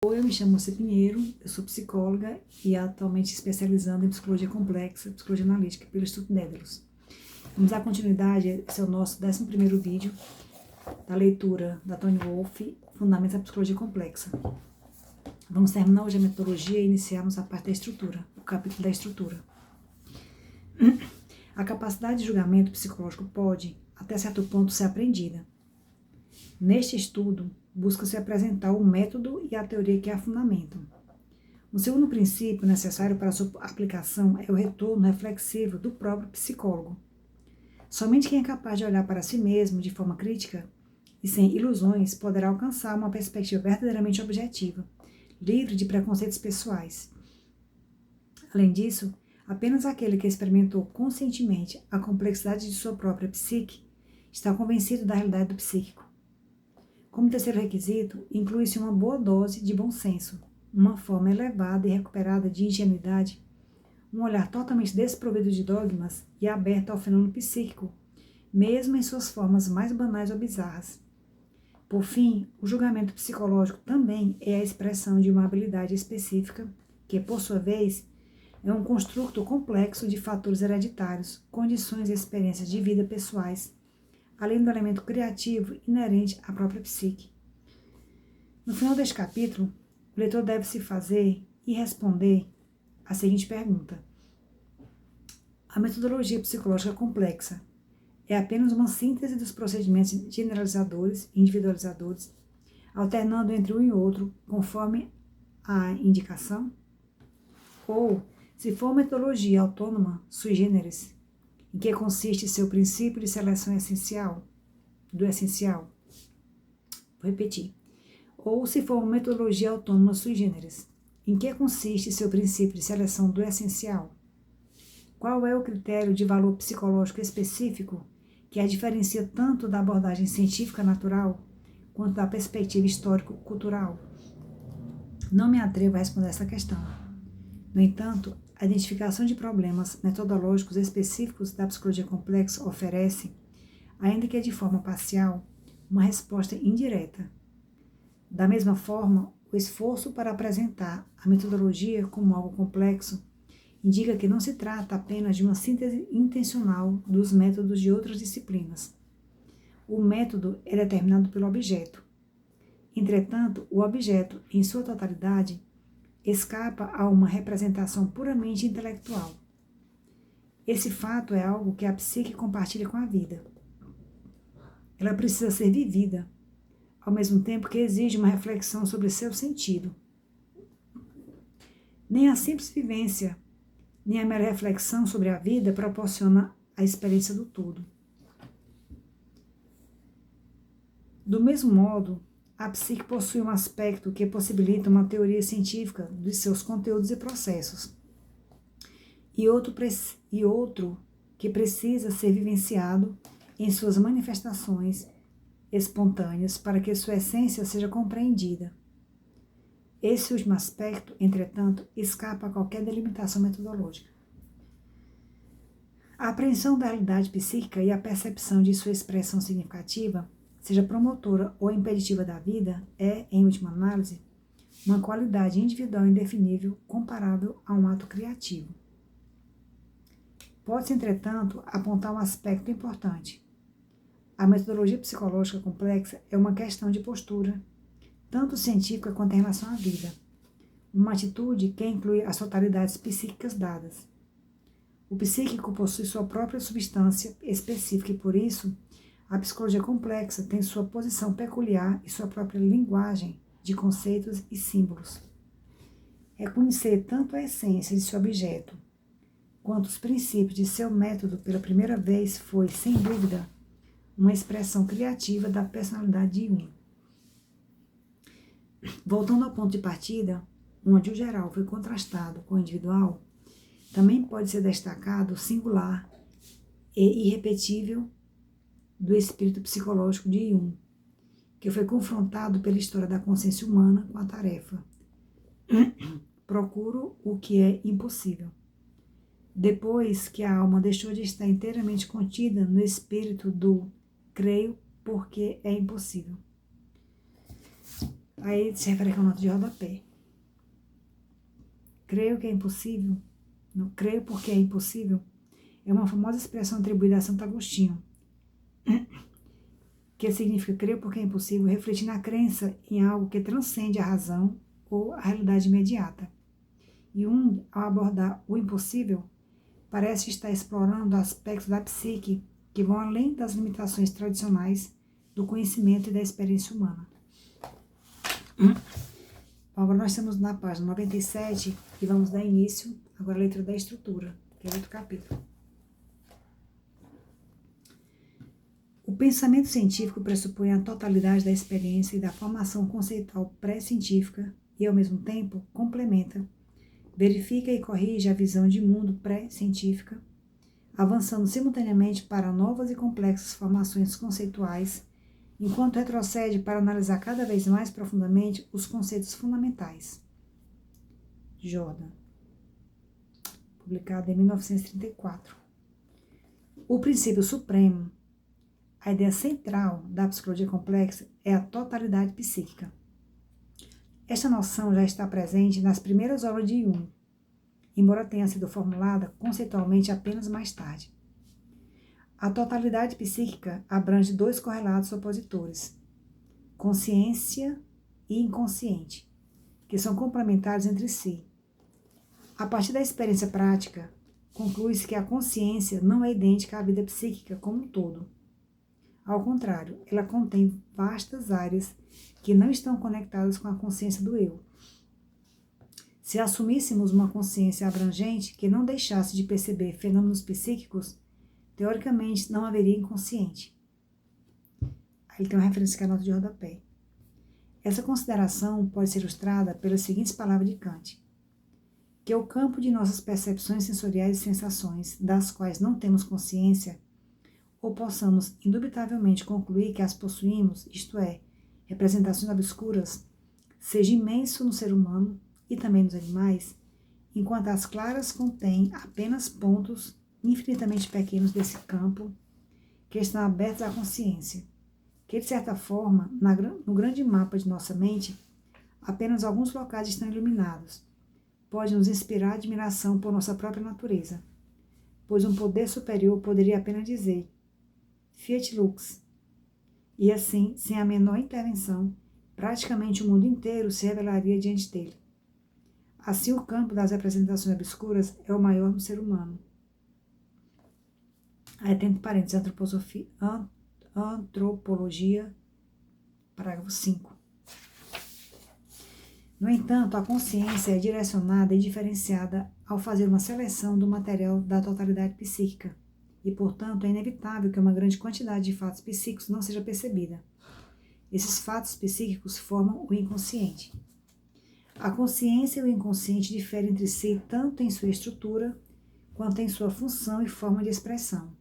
Oi, eu me chamo Moça Pinheiro, eu sou psicóloga e atualmente especializando em psicologia complexa, psicologia analítica pelo Instituto Dédalus. Vamos dar continuidade, esse é o nosso 11º vídeo da leitura da Toni Wolff, Fundamentos da Psicologia Complexa. Vamos terminar hoje a metodologia e iniciarmos a parte da estrutura, o capítulo da estrutura. A capacidade de julgamento psicológico pode, até certo ponto, ser aprendida. Neste estudo, busca-se apresentar o método e a teoria que a fundamentam. O segundo princípio necessário para sua aplicação é o retorno reflexivo do próprio psicólogo. Somente quem é capaz de olhar para si mesmo de forma crítica e sem ilusões poderá alcançar uma perspectiva verdadeiramente objetiva, livre de preconceitos pessoais. Além disso, apenas aquele que experimentou conscientemente a complexidade de sua própria psique está convencido da realidade do psíquico. Como terceiro requisito, inclui-se uma boa dose de bom senso, uma forma elevada e recuperada de ingenuidade, um olhar totalmente desprovido de dogmas e aberto ao fenômeno psíquico, mesmo em suas formas mais banais ou bizarras. Por fim, o julgamento psicológico também é a expressão de uma habilidade específica que, por sua vez, é um construto complexo de fatores hereditários, condições e experiências de vida pessoais, além do elemento criativo inerente à própria psique. No final deste capítulo, o leitor deve se fazer e responder a seguinte pergunta: a metodologia psicológica complexa é apenas uma síntese dos procedimentos generalizadores e individualizadores, alternando entre um e outro conforme a indicação? Ou, se for uma metodologia autônoma, sui generis, em que consiste seu princípio de seleção essencial, do essencial? Vou repetir. Ou se for uma metodologia autônoma sui generis, em que consiste seu princípio de seleção do essencial? Qual é o critério de valor psicológico específico que a diferencia tanto da abordagem científica natural quanto da perspectiva histórico-cultural? Não me atrevo a responder essa questão. No entanto, a identificação de problemas metodológicos específicos da psicologia complexa oferece, ainda que de forma parcial, uma resposta indireta. Da mesma forma, o esforço para apresentar a metodologia como algo complexo indica que não se trata apenas de uma síntese intencional dos métodos de outras disciplinas. O método é determinado pelo objeto. Entretanto, o objeto, em sua totalidade, escapa a uma representação puramente intelectual. Esse fato é algo que a psique compartilha com a vida. Ela precisa ser vivida, ao mesmo tempo que exige uma reflexão sobre seu sentido. Nem a simples vivência, nem a mera reflexão sobre a vida proporciona a experiência do todo. Do mesmo modo, a psique possui um aspecto que possibilita uma teoria científica de seus conteúdos e processos, e outro que precisa ser vivenciado em suas manifestações espontâneas para que sua essência seja compreendida. Esse último aspecto, entretanto, escapa a qualquer delimitação metodológica. A apreensão da realidade psíquica e a percepção de sua expressão significativa, seja promotora ou impeditiva da vida, é, em última análise, uma qualidade individual indefinível comparável a um ato criativo. Pode-se, entretanto, apontar um aspecto importante. A metodologia psicológica complexa é uma questão de postura, tanto científica quanto em relação à vida, uma atitude que inclui as totalidades psíquicas dadas. O psíquico possui sua própria substância específica e, por isso, a psicologia complexa tem sua posição peculiar e sua própria linguagem de conceitos e símbolos. Reconhecer tanto a essência de seu objeto, quanto os princípios de seu método pela primeira vez foi, sem dúvida, uma expressão criativa da personalidade de Jung. Voltando ao ponto de partida, onde o geral foi contrastado com o individual, também pode ser destacado o singular e irrepetível do espírito psicológico de Jung, que foi confrontado pela história da consciência humana com a tarefa procuro o que é impossível. Depois que a alma deixou de estar inteiramente contida no espírito do creio porque é impossível. Aí se refere com a nota de rodapé. Creio que é impossível, não creio porque é impossível, é uma famosa expressão atribuída a Santo Agostinho, que significa creio porque é impossível, refletir na crença em algo que transcende a razão ou a realidade imediata. E ao abordar o impossível, parece estar explorando aspectos da psique que vão além das limitações tradicionais do conhecimento e da experiência humana. Agora nós estamos na página 97 e vamos dar início agora à letra da estrutura, que é outro capítulo. O pensamento científico pressupõe a totalidade da experiência e da formação conceitual pré-científica e, ao mesmo tempo, complementa, verifica e corrige a visão de mundo pré-científica, avançando simultaneamente para novas e complexas formações conceituais, enquanto retrocede para analisar cada vez mais profundamente os conceitos fundamentais. Jordan, publicado em 1934. O princípio supremo, a ideia central da psicologia complexa é a totalidade psíquica. Esta noção já está presente nas primeiras obras de Jung, embora tenha sido formulada conceitualmente apenas mais tarde. A totalidade psíquica abrange dois correlatos opositores, consciência e inconsciente, que são complementares entre si. A partir da experiência prática, conclui-se que a consciência não é idêntica à vida psíquica como um todo. Ao contrário, ela contém vastas áreas que não estão conectadas com a consciência do eu. Se assumíssemos uma consciência abrangente que não deixasse de perceber fenômenos psíquicos, teoricamente não haveria inconsciente. Aí tem uma referência que é a nota de rodapé. Essa consideração pode ser ilustrada pelas seguintes palavras de Kant: que o campo de nossas percepções sensoriais e sensações, das quais não temos consciência, ou possamos indubitavelmente concluir que as possuímos, isto é, representações obscuras, seja imenso no ser humano e também nos animais, enquanto as claras contêm apenas pontos infinitamente pequenos desse campo que estão abertos à consciência, que de certa forma, no grande mapa de nossa mente, apenas alguns locais estão iluminados, pode nos inspirar admiração por nossa própria natureza, pois um poder superior poderia apenas dizer Fiat Lux, e assim, sem a menor intervenção, praticamente o mundo inteiro se revelaria diante dele. Assim, o campo das representações obscuras é o maior no ser humano. Aí tem entre parênteses, antropologia, parágrafo 5. No entanto, a consciência é direcionada e diferenciada ao fazer uma seleção do material da totalidade psíquica, e, portanto, é inevitável que uma grande quantidade de fatos psíquicos não seja percebida. Esses fatos psíquicos formam o inconsciente. A consciência e o inconsciente diferem entre si tanto em sua estrutura, quanto em sua função e forma de expressão.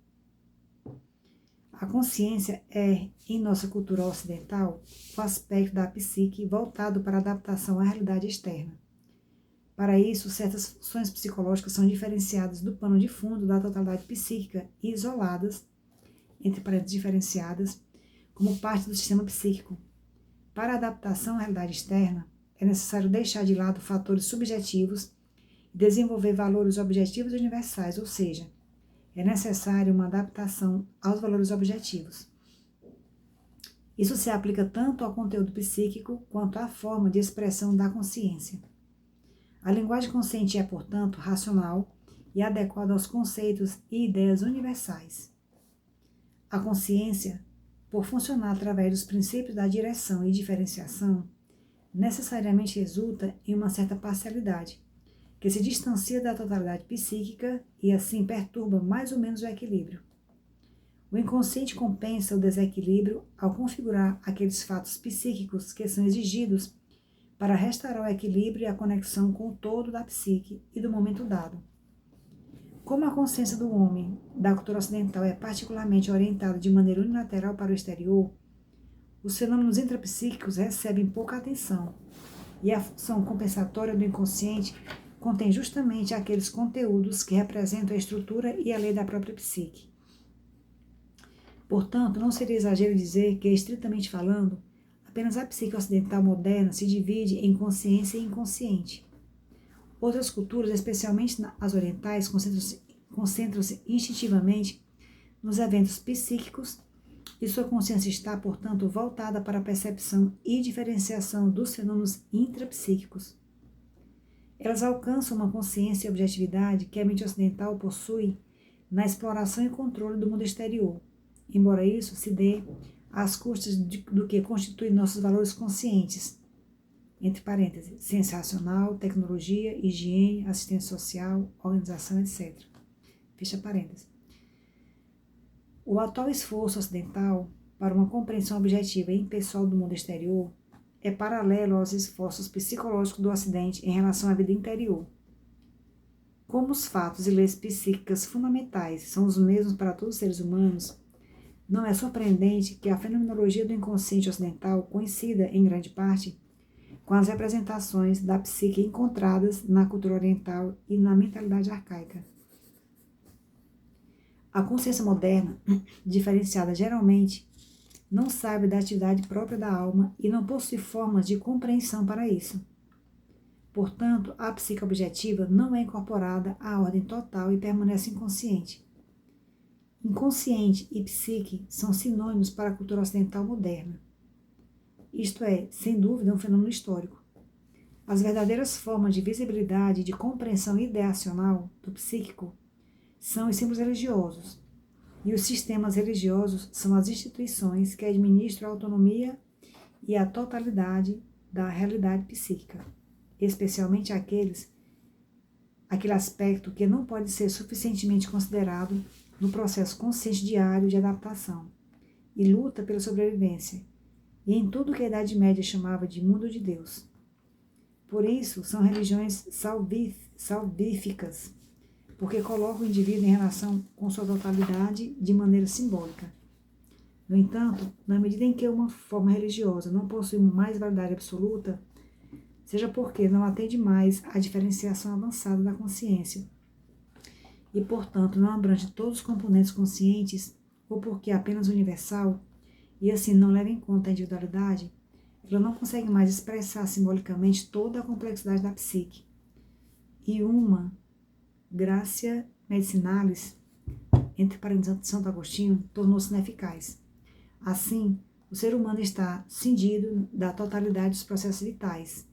A consciência é, em nossa cultura ocidental, o aspecto da psique voltado para a adaptação à realidade externa. Para isso, certas funções psicológicas são diferenciadas do pano de fundo da totalidade psíquica e isoladas, entre parênteses diferenciadas, como parte do sistema psíquico. Para a adaptação à realidade externa, é necessário deixar de lado fatores subjetivos e desenvolver valores objetivos e universais, ou seja, é necessário uma adaptação aos valores objetivos. Isso se aplica tanto ao conteúdo psíquico quanto à forma de expressão da consciência. A linguagem consciente é, portanto, racional e adequada aos conceitos e ideias universais. A consciência, por funcionar através dos princípios da direção e diferenciação, necessariamente resulta em uma certa parcialidade, que se distancia da totalidade psíquica e assim perturba mais ou menos o equilíbrio. O inconsciente compensa o desequilíbrio ao configurar aqueles fatos psíquicos que são exigidos para restaurar o equilíbrio e a conexão com o todo da psique e do momento dado. Como a consciência do homem, da cultura ocidental, é particularmente orientada de maneira unilateral para o exterior, os fenômenos intrapsíquicos recebem pouca atenção, e a função compensatória do inconsciente contém justamente aqueles conteúdos que representam a estrutura e a lei da própria psique. Portanto, não seria exagero dizer que, estritamente falando, Apenas a psique ocidental moderna se divide em consciência e inconsciente. Outras culturas, especialmente as orientais, concentram-se instintivamente nos eventos psíquicos e sua consciência está, portanto, voltada para a percepção e diferenciação dos fenômenos intrapsíquicos. Elas alcançam uma consciência e objetividade que a mente ocidental possui na exploração e controle do mundo exterior, embora isso se dê às custas do que constitui nossos valores conscientes, entre parênteses, ciência racional, tecnologia, higiene, assistência social, organização, etc. Fecha parênteses. O atual esforço ocidental para uma compreensão objetiva e impessoal do mundo exterior é paralelo aos esforços psicológicos do Ocidente em relação à vida interior. Como os fatos e leis psíquicas fundamentais são os mesmos para todos os seres humanos, não é surpreendente que a fenomenologia do inconsciente ocidental coincida, em grande parte, com as representações da psique encontradas na cultura oriental e na mentalidade arcaica. A consciência moderna, diferenciada geralmente, não sabe da atividade própria da alma e não possui formas de compreensão para isso. Portanto, a psique objetiva não é incorporada à ordem total e permanece inconsciente. Inconsciente e psique são sinônimos para a cultura ocidental moderna. Isto é, sem dúvida, um fenômeno histórico. As verdadeiras formas de visibilidade e de compreensão ideacional do psíquico são os símbolos religiosos, e os sistemas religiosos são as instituições que administram a autonomia e a totalidade da realidade psíquica, especialmente aquele aspecto que não pode ser suficientemente considerado no processo consciente diário de adaptação e luta pela sobrevivência, e em tudo que a Idade Média chamava de mundo de Deus. Por isso, são religiões salvíficas, porque colocam o indivíduo em relação com sua totalidade de maneira simbólica. No entanto, na medida em que uma forma religiosa não possui mais validade absoluta, seja porque não atende mais à diferenciação avançada da consciência, e, portanto, não abrange todos os componentes conscientes, ou porque é apenas universal, e assim não leva em conta a individualidade, ela não consegue mais expressar simbolicamente toda a complexidade da psique. E uma Gratia Medicinalis, entre parênteses Santo Agostinho, tornou-se ineficaz. Assim, o ser humano está cindido da totalidade dos processos vitais,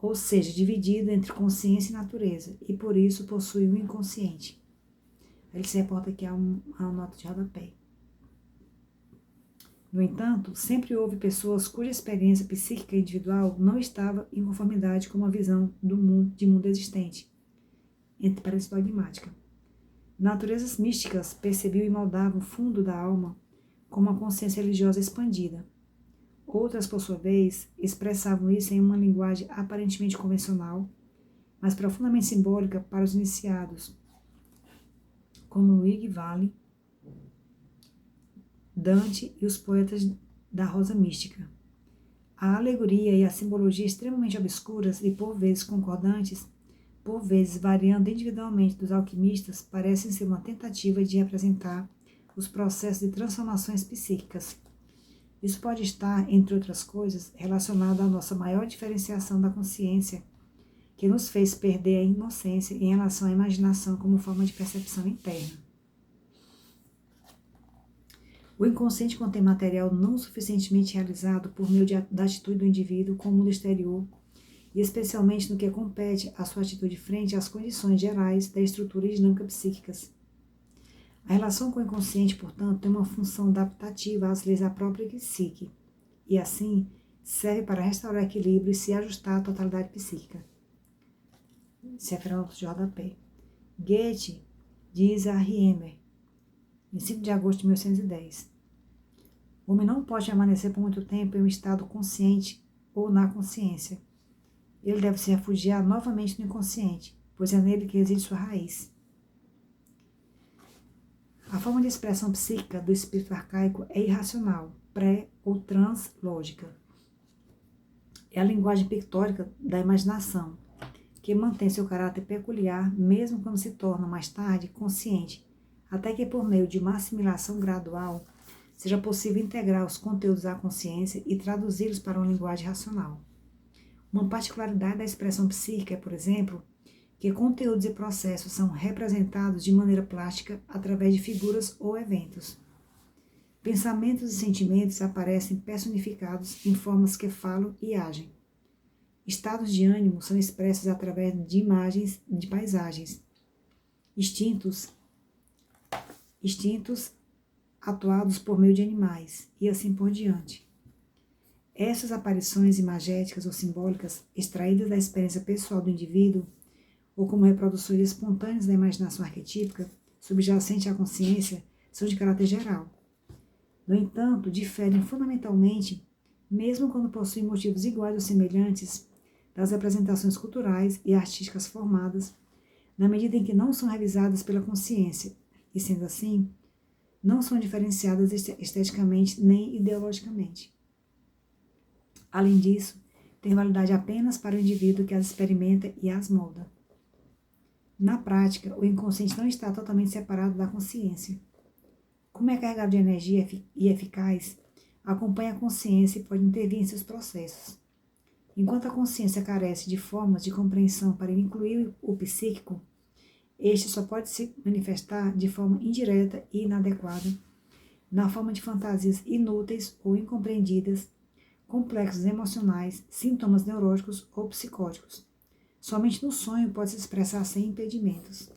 ou seja, dividido entre consciência e natureza, e por isso possui o inconsciente. Ele se reporta aqui a uma nota de rodapé. No entanto, sempre houve pessoas cuja experiência psíquica individual não estava em conformidade com uma visão de mundo existente, entre parênteses dogmática. Naturezas místicas percebiam e moldavam o fundo da alma como uma consciência religiosa expandida. Outras, por sua vez, expressavam isso em uma linguagem aparentemente convencional, mas profundamente simbólica para os iniciados, como Luigi Valli, Dante e os poetas da Rosa Mística. A alegoria e a simbologia extremamente obscuras e por vezes concordantes, por vezes variando individualmente dos alquimistas, parecem ser uma tentativa de representar os processos de transformações psíquicas. Isso pode estar, entre outras coisas, relacionado à nossa maior diferenciação da consciência, que nos fez perder a inocência em relação à imaginação como forma de percepção interna. O inconsciente contém material não suficientemente realizado por meio da atitude do indivíduo com o mundo exterior, e especialmente no que compete à sua atitude frente às condições gerais da estrutura e dinâmica psíquicas. A relação com o inconsciente, portanto, tem uma função adaptativa às leis da própria psique, e assim serve para restaurar o equilíbrio e se ajustar à totalidade psíquica. Se refere de rodapé. Goethe diz a Riemer, em 5 de agosto de 1810, o homem não pode permanecer por muito tempo em um estado consciente ou na consciência. Ele deve se refugiar novamente no inconsciente, pois é nele que reside sua raiz. A forma de expressão psíquica do espírito arcaico é irracional, pré- ou translógica. É a linguagem pictórica da imaginação, que mantém seu caráter peculiar mesmo quando se torna mais tarde consciente, até que por meio de uma assimilação gradual seja possível integrar os conteúdos à consciência e traduzi-los para uma linguagem racional. Uma particularidade da expressão psíquica é, por exemplo, que conteúdos e processos são representados de maneira plástica através de figuras ou eventos. Pensamentos e sentimentos aparecem personificados em formas que falam e agem. Estados de ânimo são expressos através de imagens de paisagens. Instintos atuados por meio de animais, e assim por diante. Essas aparições imagéticas ou simbólicas, extraídas da experiência pessoal do indivíduo, ou como reproduções espontâneas da imaginação arquetípica, subjacente à consciência, são de caráter geral. No entanto, diferem fundamentalmente, mesmo quando possuem motivos iguais ou semelhantes, das representações culturais e artísticas formadas, na medida em que não são revisadas pela consciência, e sendo assim, não são diferenciadas esteticamente nem ideologicamente. Além disso, têm validade apenas para o indivíduo que as experimenta e as molda. Na prática, o inconsciente não está totalmente separado da consciência. Como é carregado de energia e eficaz, acompanha a consciência e pode intervir em seus processos. Enquanto a consciência carece de formas de compreensão para incluir o psíquico, este só pode se manifestar de forma indireta e inadequada, na forma de fantasias inúteis ou incompreendidas, complexos emocionais, sintomas neuróticos ou psicóticos. Somente no sonho pode se expressar sem impedimentos.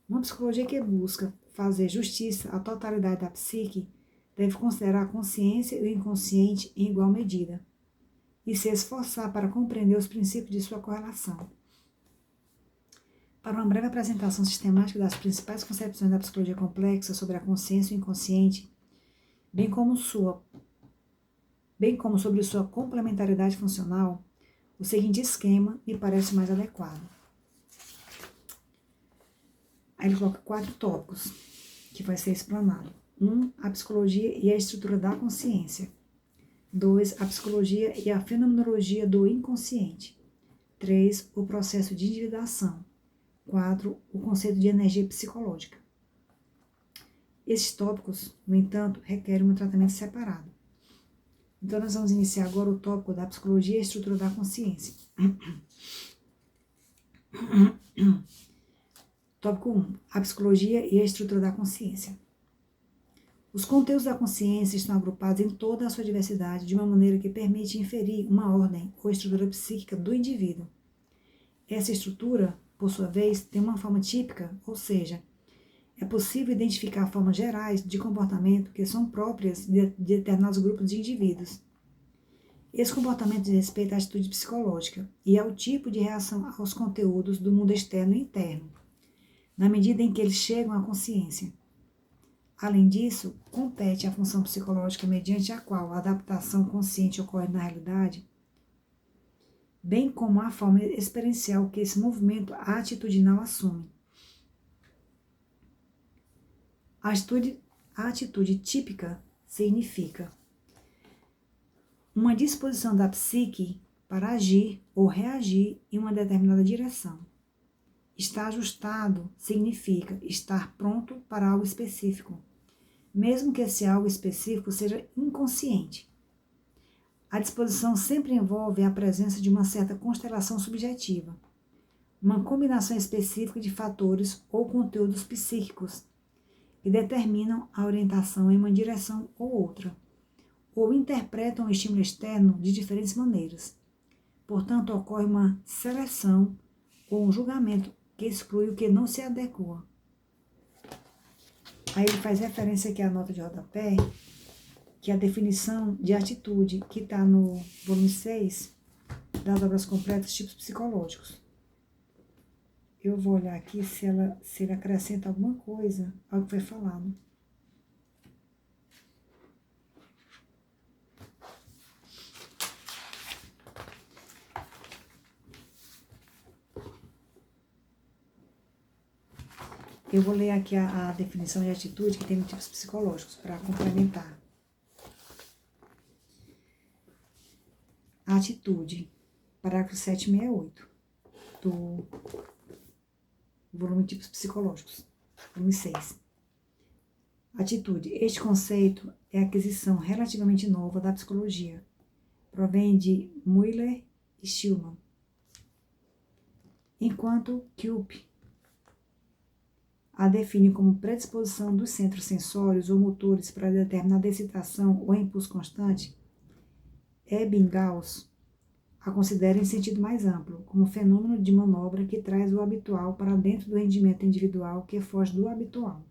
Uma psicologia que busca fazer justiça à totalidade da psique deve considerar a consciência e o inconsciente em igual medida e se esforçar para compreender os princípios de sua correlação. Para uma breve apresentação sistemática das principais concepções da psicologia complexa sobre a consciência e o inconsciente, bem como sobre sua complementaridade funcional, o seguinte esquema me parece mais adequado. Aí ele coloca 4 tópicos que vai ser explanado. 1. A psicologia e a estrutura da consciência. 2. A psicologia e a fenomenologia do inconsciente. 3. O processo de individuação. 4. O conceito de energia psicológica. Esses tópicos, no entanto, requerem um tratamento separado. Então, nós vamos iniciar agora o tópico da psicologia e a estrutura da consciência. Tópico 1. A psicologia e a estrutura da consciência. Os conteúdos da consciência estão agrupados em toda a sua diversidade de uma maneira que permite inferir uma ordem ou estrutura psíquica do indivíduo. Essa estrutura, por sua vez, tem uma forma típica, ou seja, é possível identificar formas gerais de comportamento que são próprias de determinados grupos de indivíduos. Esse comportamento diz respeito à atitude psicológica e ao tipo de reação aos conteúdos do mundo externo e interno, na medida em que eles chegam à consciência. Além disso, compete à função psicológica mediante a qual a adaptação consciente ocorre na realidade, bem como a forma experiencial que esse movimento atitudinal assume. A atitude típica significa uma disposição da psique para agir ou reagir em uma determinada direção. Estar ajustado significa estar pronto para algo específico, mesmo que esse algo específico seja inconsciente. A disposição sempre envolve a presença de uma certa constelação subjetiva, uma combinação específica de fatores ou conteúdos psíquicos que determinam a orientação em uma direção ou outra, ou interpretam o estímulo externo de diferentes maneiras. Portanto, ocorre uma seleção ou um julgamento que exclui o que não se adequa. Aí ele faz referência aqui à nota de rodapé, que é a definição de atitude que está no volume 6 das obras completas, tipos psicológicos. Eu vou olhar aqui se ele acrescenta alguma coisa ao que foi falado. Eu vou ler aqui a definição de atitude que tem no tipos psicológicos para complementar. A atitude, parágrafo 768 do volume Tipos Psicológicos, volume 6. Atitude. Este conceito é aquisição relativamente nova da psicologia. Provém de Mueller e Schulman. Enquanto Kulp a define como predisposição dos centros sensórios ou motores para determinada excitação ou impulso constante, Ebbinghaus a considera em sentido mais amplo, como fenômeno de manobra que traz o habitual para dentro do rendimento individual que foge do habitual.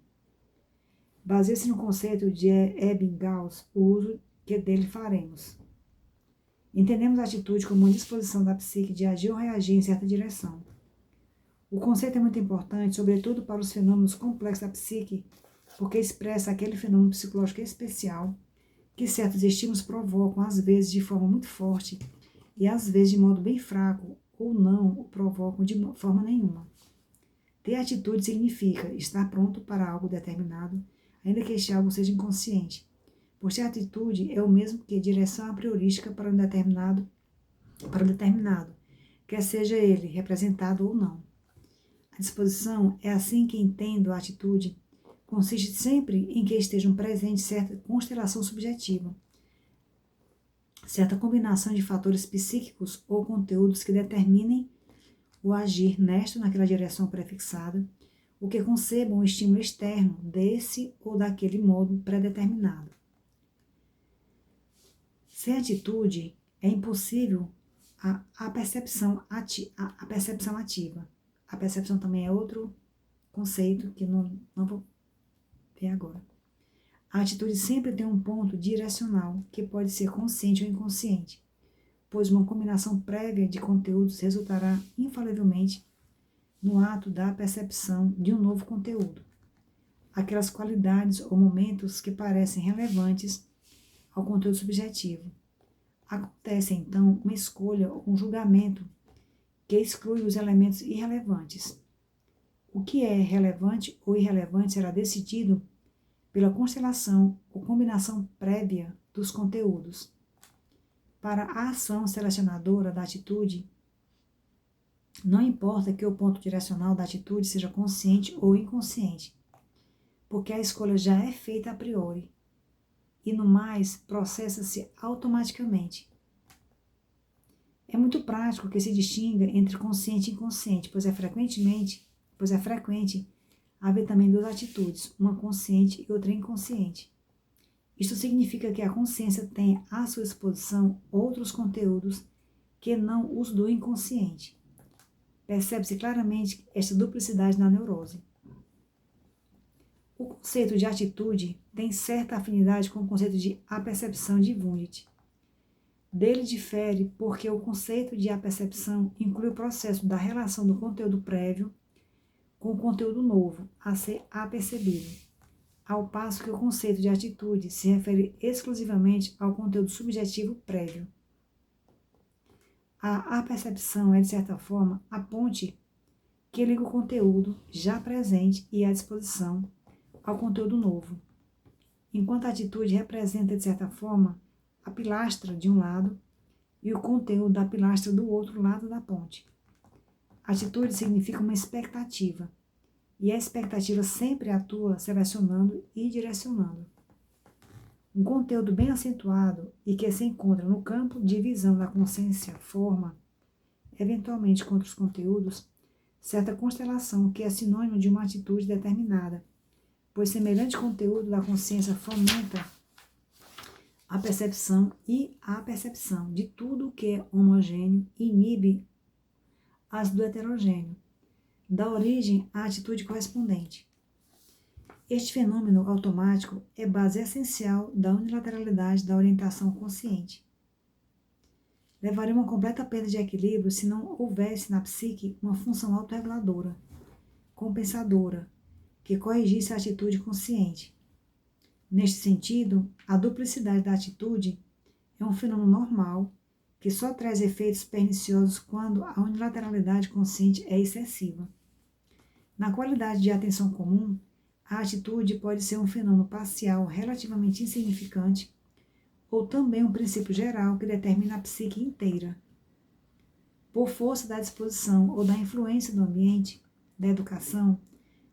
Baseia-se no conceito de Ebbinghaus o uso que dele faremos. Entendemos a atitude como uma disposição da psique de agir ou reagir em certa direção. O conceito é muito importante, sobretudo para os fenômenos complexos da psique, porque expressa aquele fenômeno psicológico especial que certos estímulos provocam, às vezes de forma muito forte e às vezes de modo bem fraco, ou não o provocam de forma nenhuma. Ter atitude significa estar pronto para algo determinado, ainda que este algo seja inconsciente. Por ter atitude é o mesmo que direção a priorística para um determinado, quer seja ele representado ou não. A disposição é assim que entendo a atitude, consiste sempre em que estejam presentes certa constelação subjetiva, certa combinação de fatores psíquicos ou conteúdos que determinem o agir nesta ou naquela direção prefixada, ou que concebam um estímulo externo desse ou daquele modo pré-determinado. Sem atitude, é impossível a percepção ativa. A percepção também é outro conceito que não vou ver agora. A atitude sempre tem um ponto direcional, que pode ser consciente ou inconsciente, pois uma combinação prévia de conteúdos resultará infalivelmente no ato da percepção de um novo conteúdo. Aquelas qualidades ou momentos que parecem relevantes ao conteúdo subjetivo. Acontece, então, uma escolha ou um julgamento que exclui os elementos irrelevantes. O que é relevante ou irrelevante será decidido pela constelação ou combinação prévia dos conteúdos. Para a ação selecionadora da atitude, não importa que o ponto direcional da atitude seja consciente ou inconsciente, porque a escolha já é feita a priori, e no mais processa-se automaticamente. É muito prático que se distinga entre consciente e inconsciente, pois é frequente haver também duas atitudes, uma consciente e outra inconsciente. Isto significa que a consciência tem à sua disposição outros conteúdos que não os do inconsciente. Percebe-se claramente esta duplicidade na neurose. O conceito de atitude tem certa afinidade com o conceito de apercepção de Wundt. Dele difere porque o conceito de apercepção inclui o processo da relação do conteúdo prévio com o conteúdo novo a ser apercebido, ao passo que o conceito de atitude se refere exclusivamente ao conteúdo subjetivo prévio. A apercepção é, de certa forma, a ponte que liga o conteúdo já presente e à disposição ao conteúdo novo, enquanto a atitude representa, de certa forma, a pilastra de um lado e o conteúdo da pilastra do outro lado da ponte. Atitude significa uma expectativa, e a expectativa sempre atua selecionando e direcionando. Um conteúdo bem acentuado e que se encontra no campo de visão da consciência forma, eventualmente com outros conteúdos, certa constelação que é sinônimo de uma atitude determinada, pois semelhante conteúdo da consciência fomenta a percepção e a percepção de tudo que é homogêneo e inibe as do heterogêneo, dá origem à atitude correspondente. Este fenômeno automático é base essencial da unilateralidade da orientação consciente. Levaria uma completa perda de equilíbrio se não houvesse na psique uma função autorreguladora, compensadora, que corrigisse a atitude consciente. Neste sentido, a duplicidade da atitude é um fenômeno normal que só traz efeitos perniciosos quando a unilateralidade consciente é excessiva. Na qualidade de atenção comum, a atitude pode ser um fenômeno parcial relativamente insignificante ou também um princípio geral que determina a psique inteira. Por força da disposição ou da influência do ambiente, da educação,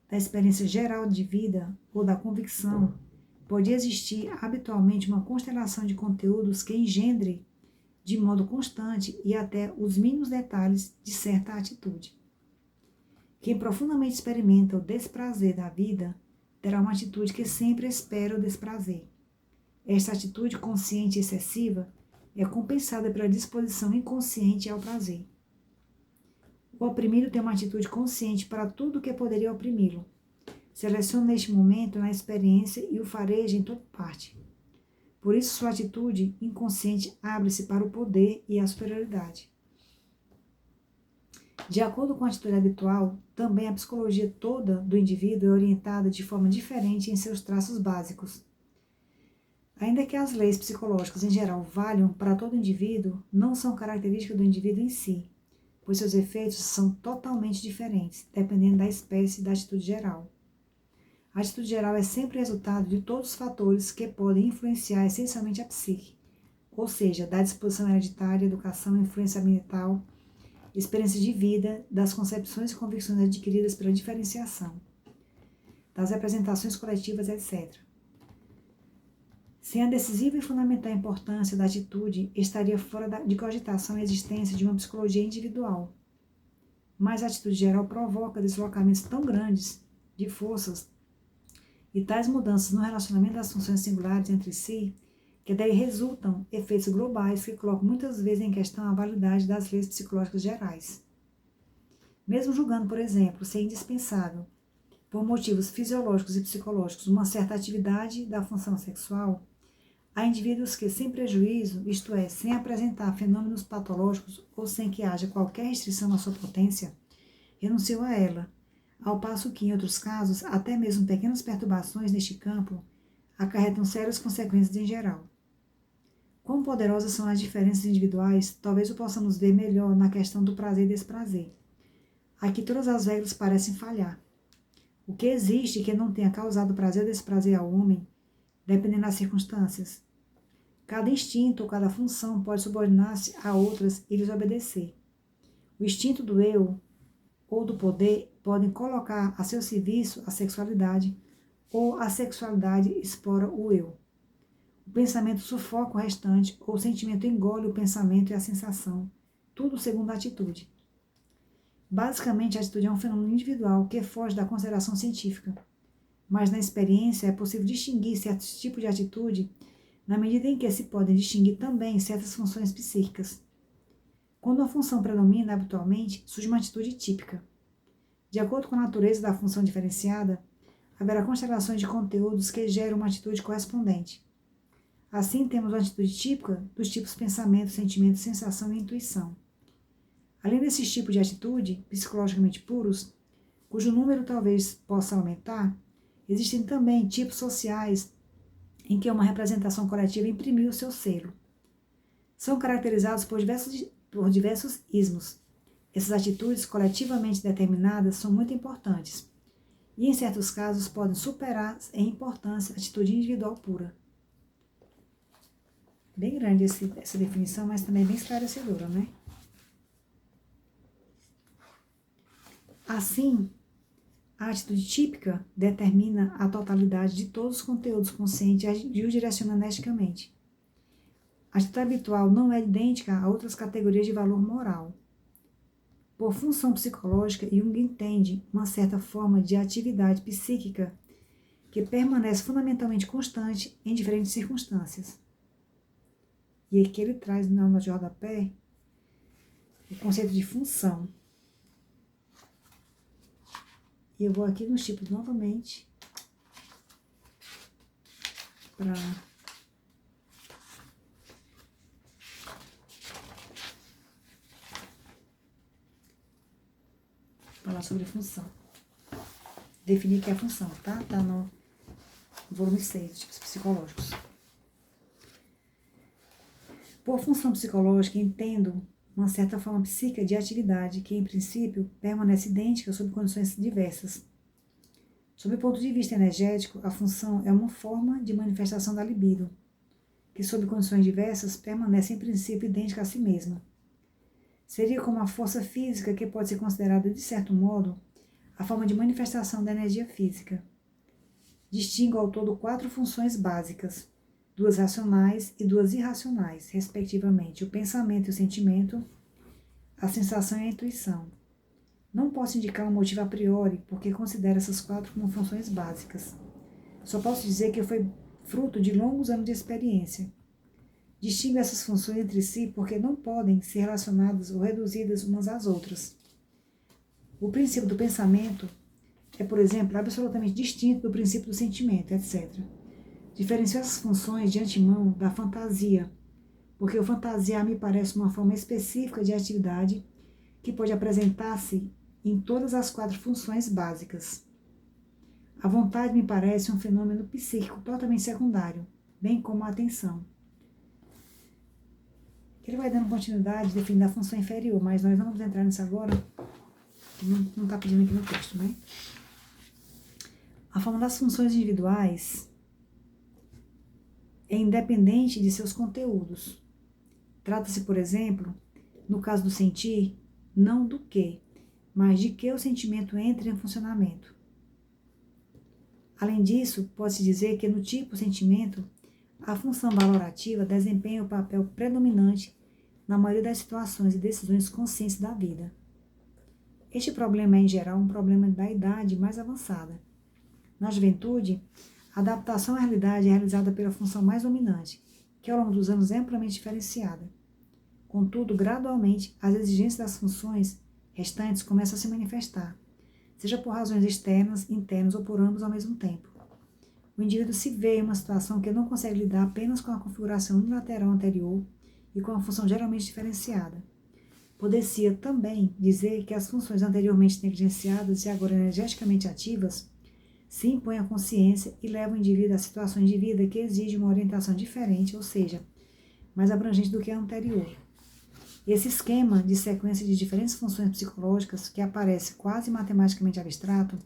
da experiência geral de vida ou da convicção, pode existir habitualmente uma constelação de conteúdos que engendre de modo constante e até os mínimos detalhes de certa atitude. Quem profundamente experimenta o desprazer da vida terá uma atitude que sempre espera o desprazer. Esta atitude consciente e excessiva é compensada pela disposição inconsciente ao prazer. O oprimido tem uma atitude consciente para tudo o que poderia oprimi-lo. Seleciona neste momento na experiência e o fareja em toda parte. Por isso, sua atitude inconsciente abre-se para o poder e a superioridade. De acordo com a atitude habitual, também a psicologia toda do indivíduo é orientada de forma diferente em seus traços básicos. Ainda que as leis psicológicas em geral valham para todo indivíduo, não são características do indivíduo em si, pois seus efeitos são totalmente diferentes, dependendo da espécie e da atitude geral. A atitude geral é sempre resultado de todos os fatores que podem influenciar essencialmente a psique, ou seja, da disposição hereditária, educação, influência ambiental, experiência de vida, das concepções e convicções adquiridas pela diferenciação, das representações coletivas, etc. Sem a decisiva e fundamental importância da atitude, estaria fora de cogitação a existência de uma psicologia individual. Mas a atitude geral provoca deslocamentos tão grandes de forças e tais mudanças no relacionamento das funções singulares entre si, que daí resultam efeitos globais que colocam muitas vezes em questão a validade das leis psicológicas gerais. Mesmo julgando, por exemplo, ser indispensável, por motivos fisiológicos e psicológicos, uma certa atividade da função sexual, há indivíduos que, sem prejuízo, isto é, sem apresentar fenômenos patológicos ou sem que haja qualquer restrição à sua potência, renunciam a ela, ao passo que, em outros casos, até mesmo pequenas perturbações neste campo acarretam sérias consequências em geral. Quão poderosas são as diferenças individuais, talvez o possamos ver melhor na questão do prazer e desprazer. Aqui todas as regras parecem falhar. O que existe que não tenha causado prazer ou desprazer ao homem, dependendo das circunstâncias. Cada instinto ou cada função pode subordinar-se a outras e lhes obedecer. O instinto do eu ou do poder podem colocar a seu serviço a sexualidade, ou a sexualidade explora o eu. O pensamento sufoca o restante, ou o sentimento engole o pensamento e a sensação, tudo segundo a atitude. Basicamente, a atitude é um fenômeno individual que foge da consideração científica, mas na experiência é possível distinguir certos tipos de atitude na medida em que se podem distinguir também certas funções psíquicas. Quando uma função predomina habitualmente, surge uma atitude típica. De acordo com a natureza da função diferenciada, haverá constelações de conteúdos que geram uma atitude correspondente. Assim, temos uma atitude típica dos tipos pensamento, sentimento, sensação e intuição. Além desses tipos de atitude, psicologicamente puros, cujo número talvez possa aumentar, existem também tipos sociais em que uma representação coletiva imprimiu o seu selo. São caracterizados por diversos ismos. Essas atitudes coletivamente determinadas são muito importantes e, em certos casos, podem superar em importância a atitude individual pura. Bem grande essa definição, mas também bem esclarecedora, né? Assim, a atitude típica determina a totalidade de todos os conteúdos conscientes e os direciona energicamente. A atitude habitual não é idêntica a outras categorias de valor moral. Por função psicológica, Jung entende uma certa forma de atividade psíquica que permanece fundamentalmente constante em diferentes circunstâncias. E aqui ele traz na nota de rodapé o conceito de função. E eu vou aqui nos tipos novamente para falar sobre função. Definir o que é função, tá? Tá no volume 6, tipos psicológicos. Por função psicológica, entendo uma certa forma psíquica de atividade que, em princípio, permanece idêntica sob condições diversas. Sob o ponto de vista energético, a função é uma forma de manifestação da libido, que, sob condições diversas, permanece, em princípio, idêntica a si mesma. Seria como a força física que pode ser considerada, de certo modo, a forma de manifestação da energia física. Distingo ao todo 4 funções básicas, 2 racionais e 2 irracionais, respectivamente, o pensamento e o sentimento, a sensação e a intuição. Não posso indicar um motivo a priori, porque considero essas 4 como funções básicas. Só posso dizer que foi fruto de longos anos de experiência. Distingo essas funções entre si porque não podem ser relacionadas ou reduzidas umas às outras. O princípio do pensamento é, por exemplo, absolutamente distinto do princípio do sentimento, etc. Diferencio essas funções de antemão da fantasia, porque o fantasiar me parece uma forma específica de atividade que pode apresentar-se em todas as 4 funções básicas. A vontade me parece um fenômeno psíquico totalmente secundário, bem como a atenção. Ele vai dando continuidade definindo a função inferior, mas nós não vamos entrar nisso agora, não está pedindo aqui no texto, né? A forma das funções individuais é independente de seus conteúdos. Trata-se, por exemplo, no caso do sentir, não do que, mas de que o sentimento entra em funcionamento. Além disso, pode-se dizer que no tipo sentimento, a função valorativa desempenha o papel predominante na maioria das situações e decisões conscientes da vida. Este problema é, em geral, um problema da idade mais avançada. Na juventude, a adaptação à realidade é realizada pela função mais dominante, que ao longo dos anos é amplamente diferenciada. Contudo, gradualmente, as exigências das funções restantes começam a se manifestar, seja por razões externas, internas ou por ambos ao mesmo tempo. O indivíduo se vê em uma situação que não consegue lidar apenas com a configuração unilateral anterior e com a função geralmente diferenciada. Poder-se também dizer que as funções anteriormente negligenciadas e agora energeticamente ativas se impõem à consciência e levam o indivíduo a situações de vida que exigem uma orientação diferente, ou seja, mais abrangente do que a anterior. Esse esquema de sequência de diferentes funções psicológicas, que aparece quase matematicamente abstrato,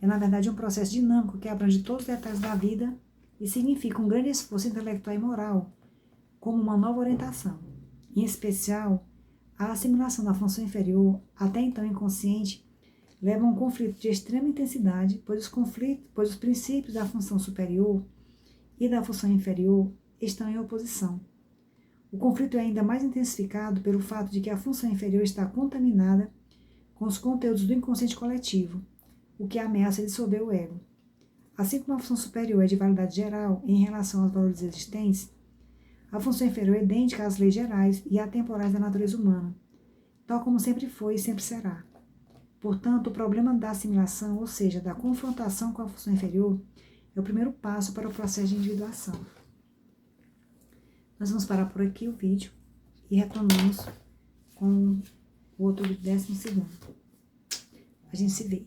é na verdade um processo dinâmico que abrange todos os detalhes da vida e significa um grande esforço intelectual e moral, como uma nova orientação. Em especial, a assimilação da função inferior, até então inconsciente, leva a um conflito de extrema intensidade, pois os princípios da função superior e da função inferior estão em oposição. O conflito é ainda mais intensificado pelo fato de que a função inferior está contaminada com os conteúdos do inconsciente coletivo, o que ameaça dissolver o ego. Assim como a função superior é de validade geral em relação aos valores existentes, a função inferior é idêntica às leis gerais e atemporais da natureza humana, tal como sempre foi e sempre será. Portanto, o problema da assimilação, ou seja, da confrontação com a função inferior, é o primeiro passo para o processo de individuação. Nós vamos parar por aqui o vídeo e retornamos com o outro do 12º. A gente se vê.